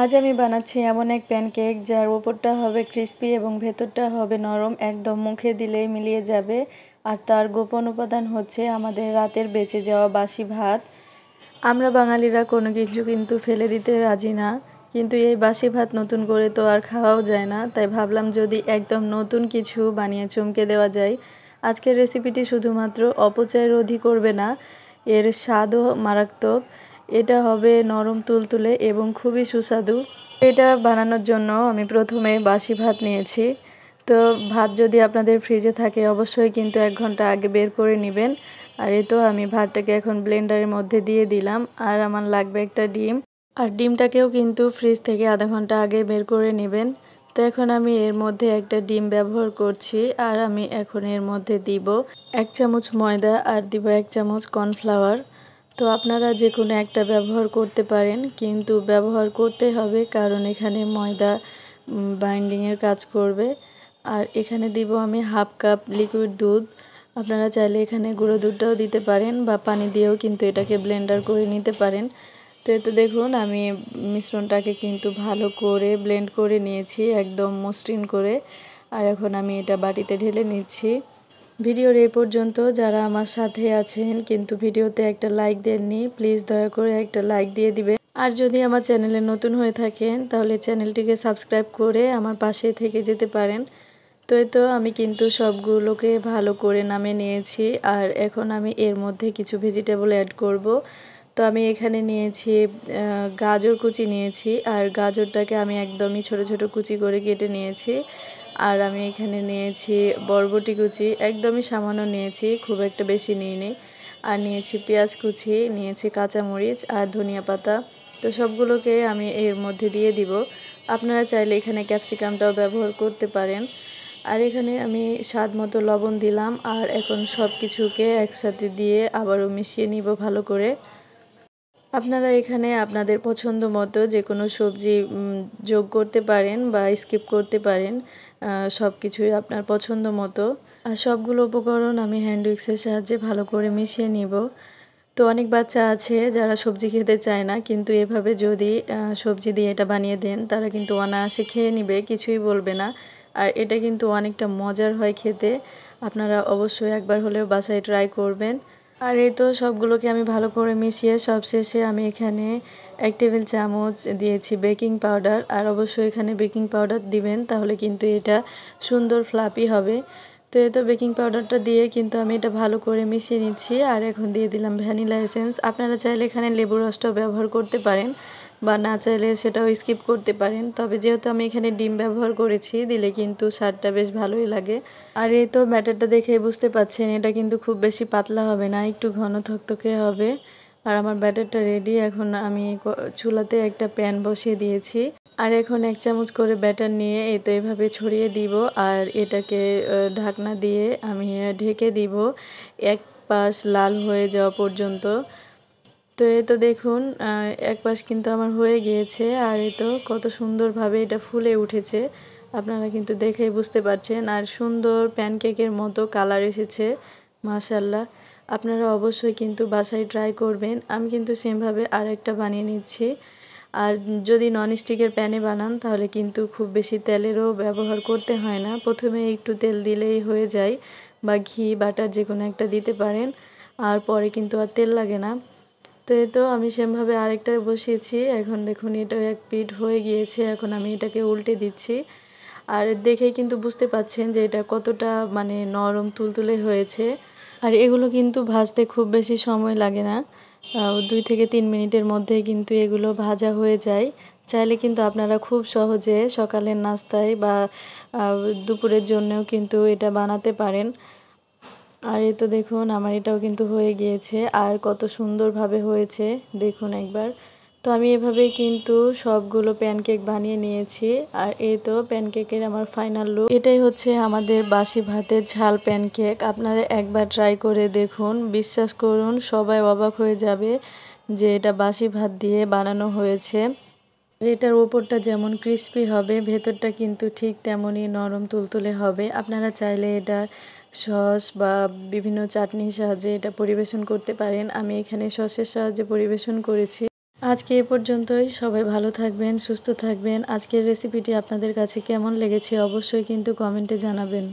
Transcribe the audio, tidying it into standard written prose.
আজ আমি বানাচ্ছি এমন এক প্যানকেক যার উপরটা হবে ক্রিস্পি এবং ভেতরটা হবে নরম, একদম মুখে দিলেই মিলিয়ে যাবে। আর তার গোপন উপাদান হচ্ছে আমাদের রাতের বেঁচে যাওয়া বাসি ভাত। আমরা বাঙালিরা কোনো কিছু কিন্তু ফেলে দিতে রাজি না, কিন্তু এই বাসি ভাত নতুন করে তো আর খাওয়াও যায় না। তাই ভাবলাম যদি একদম নতুন কিছু বানিয়ে চমকে দেওয়া যায়। আজকের রেসিপিটি শুধুমাত্র অপচয় রোধই করবে না, এর স্বাদও মারাত্মক। এটা হবে নরম তুলতুলে এবং খুবই সুস্বাদু। এটা বানানোর জন্য আমি প্রথমে বাসি ভাত নিয়েছি। তো ভাত যদি আপনাদের ফ্রিজে থাকে অবশ্যই কিন্তু 1 ঘন্টা আগে বের করে নেবেন। আর এই তো আমি ভাতটাকে এখন ব্লেন্ডারের মধ্যে দিয়ে দিলাম। আর আমার লাগবে একটা ডিম। আর ডিমটাকেও কিন্তু ফ্রিজ থেকে আধা ঘন্টা আগে বের করে নেবেন। তো এখন আমি এর মধ্যে একটা ডিম ব্যবহার করছি। আর আমি এখন এর মধ্যে দিব 1 চামচ ময়দা আর দিব 1 চামচ কর্নফ্লাওয়ার। তো আপনারা যে কোনো একটা ব্যবহার করতে পারেন, কিন্তু ব্যবহার করতে হবে কারণ এখানে ময়দা বাইন্ডিংয়ের কাজ করবে। আর এখানে দিব আমি হাফ কাপ লিকুইড দুধ। আপনারা চাইলে এখানে গুঁড়ো দুধটাও দিতে পারেন বা পানি দিয়েও কিন্তু এটাকে ব্লেন্ডার করে নিতে পারেন। তো এতে দেখুন আমি মিশ্রণটাকে কিন্তু ভালো করে ব্লেন্ড করে নিয়েছি, একদম মসৃণ করে। আর এখন আমি এটা বাটিতে ঢেলে নিচ্ছি। ভিডিওর এই পর্যন্ত যারা আমার সাথে আছেন কিন্তু ভিডিওতে একটা লাইক দেননি, প্লিজ দয়া করে একটা লাইক দিয়ে দিবেন। আর যদি আমার চ্যানেলে নতুন হয়ে থাকেন তাহলে চ্যানেলটিকে সাবস্ক্রাইব করে আমার পাশে থেকে যেতে পারেন। তো এই তো আমি কিন্তু সবগুলোকে ভালো করে নামিয়ে নিয়েছি। আর এখন আমি এর মধ্যে কিছু ভেজিটেবল অ্যাড করব। তো আমি এখানে নিয়েছি গাজর কুচি নিয়েছি। আর গাজরটাকে আমি একদমই ছোট ছোট কুচি করে কেটে নিয়েছি। আর আমি এখানে নিয়েছি বরবটি কুচি, একদমই সামান্য নিয়েছি, খুব একটা বেশি নিইনি। আর নিয়েছি পেঁয়াজ কুচি, নিয়েছি কাঁচামরিচ আর ধনিয়া পাতা। তো সবগুলোকে আমি এর মধ্যে দিয়ে দিব। আপনারা চাইলে এখানে ক্যাপসিকামটাও ব্যবহার করতে পারেন। আর এখানে আমি স্বাদ মতো লবণ দিলাম। আর এখন সব কিছুকে একসাথে দিয়ে আবারও মিশিয়ে নিব ভালো করে। আপনারা এখানে আপনাদের পছন্দ মতো যে কোনো সবজি যোগ করতে পারেন বা স্কিপ করতে পারেন, সব কিছুই আপনার পছন্দ মতো। আর সবগুলো উপকরণ আমি হ্যান্ড উইক্সের সাহায্যে ভালো করে মিশিয়ে নিব। তো অনেক বাচ্চা আছে যারা সবজি খেতে চায় না, কিন্তু এভাবে যদি সবজি দিয়ে এটা বানিয়ে দেন তারা কিন্তু অনায়াসে খেয়ে নিবে, কিছুই বলবে না। আর এটা কিন্তু অনেকটা মজার হয় খেতে। আপনারা অবশ্যই একবার হলেও বাসায় ট্রাই করবেন। আর এই তো সবগুলোকে আমি ভালো করে মিশিয়ে সবশেষে আমি এখানে 1 টেবিল চামচ দিয়েছি বেকিং পাউডার। আর অবশ্যই এখানে বেকিং পাউডার দিবেন, তাহলে কিন্তু এটা সুন্দর ফ্লাফি হবে। তো এই তো বেকিং পাউডারটা দিয়ে কিন্তু আমি এটা ভালো করে মিশিয়ে নিচ্ছি। আর এখন দিয়ে দিলাম ভ্যানিলা এসেন্স। আপনারা চাইলে এখানে লেবুর রসটাও ব্যবহার করতে পারেন বা না চাইলে সেটাও স্কিপ করতে পারেন। তবে যেহেতু আমি এখানে ডিম ব্যবহার করেছি, দিলে কিন্তু স্বাদটা বেশ ভালোই লাগে। আর এই তো ব্যাটারটা দেখে বুঝতে পাচ্ছেন এটা কিন্তু খুব বেশি পাতলা হবে না, একটু ঘন থকথকে হবে। আর আমার ব্যাটারটা রেডি। এখন আমি চুলাতে একটা প্যান বসিয়ে দিয়েছি। আর এখন 1 চামচ করে ব্যাটার নিয়ে এই তো এভাবে ছড়িয়ে দিব। আর এটাকে ঢাকনা দিয়ে আমি ঢেকে দিব 1 পাশ লাল হয়ে যাওয়া পর্যন্ত। তো এই তো দেখুন এক পাশ কিন্তু আমার হয়ে গিয়েছে। আর এই তো কত সুন্দরভাবে এটা ফুলে উঠেছে, আপনারা কিন্তু দেখেই বুঝতে পারছেন। আর সুন্দর প্যানকেকের মতো কালার এসেছে, মাশাআল্লাহ। আপনারা অবশ্যই কিন্তু বাসায় ট্রাই করবেন। আমি কিন্তু সেমভাবে আরেকটা বানিয়ে নিচ্ছি। আর যদি ননস্টিকের প্যানে বানান তাহলে কিন্তু খুব বেশি তেলেরও ব্যবহার করতে হয় না, প্রথমে একটু তেল দিলেই হয়ে যায়, বা ঘি বাটার যে কোনো একটা দিতে পারেন। আর পরে কিন্তু আর তেল লাগে না। তো এই তো আমি সেমভাবে আরেকটা বসিয়েছি। এখন দেখুন এটাও 1 পিঠ হয়ে গিয়েছে, এখন আমি এটাকে উল্টে দিচ্ছি। আর দেখেই কিন্তু বুঝতে পাচ্ছেন যে এটা কতটা মানে নরম তুলতুলে হয়েছে। আর এগুলো কিন্তু ভাজতে খুব বেশি সময় লাগে না, 2 থেকে 3 মিনিটের মধ্যেই কিন্তু এগুলো ভাজা হয়ে যায়। চাইলে কিন্তু আপনারা খুব সহজে সকালের নাস্তায় বা দুপুরের জন্যও কিন্তু এটা বানাতে পারেন। আর এই তো দেখুন আমার এটাও কিন্তু হয়ে গিয়েছে। আর কত সুন্দরভাবে হয়েছে দেখুন একবার। তো আমি এভাবেই কিন্তু সবগুলো প্যানকেক বানিয়ে নিয়েছি। আর এই তো প্যানকেকের আমার ফাইনাল লুক। এটাই হচ্ছে আমাদের বাসি ভাতের ঝাল প্যানকেক। আপনারা একবার ট্রাই করে দেখুন, বিশ্বাস করুন সবাই অবাক হয়ে যাবে যে এটা বাসি ভাত দিয়ে বানানো হয়েছে। এটার ওপরটা যেমন ক্রিস্পি হবে, ভেতরটা কিন্তু ঠিক তেমনই নরম তুলতুলে হবে। আপনারা চাইলে এটা সস বা বিভিন্ন চাটনির সাহায্যে এটা পরিবেশন করতে পারেন। আমি এখানে সসের সাহায্যে পরিবেশন করেছি। আজকে এ পর্যন্তই। সবাই ভালো থাকবেন, সুস্থ থাকবেন। আজকের রেসিপিটি আপনাদের কাছে কেমন লেগেছে অবশ্যই কিন্তু কমেন্টে জানাবেন।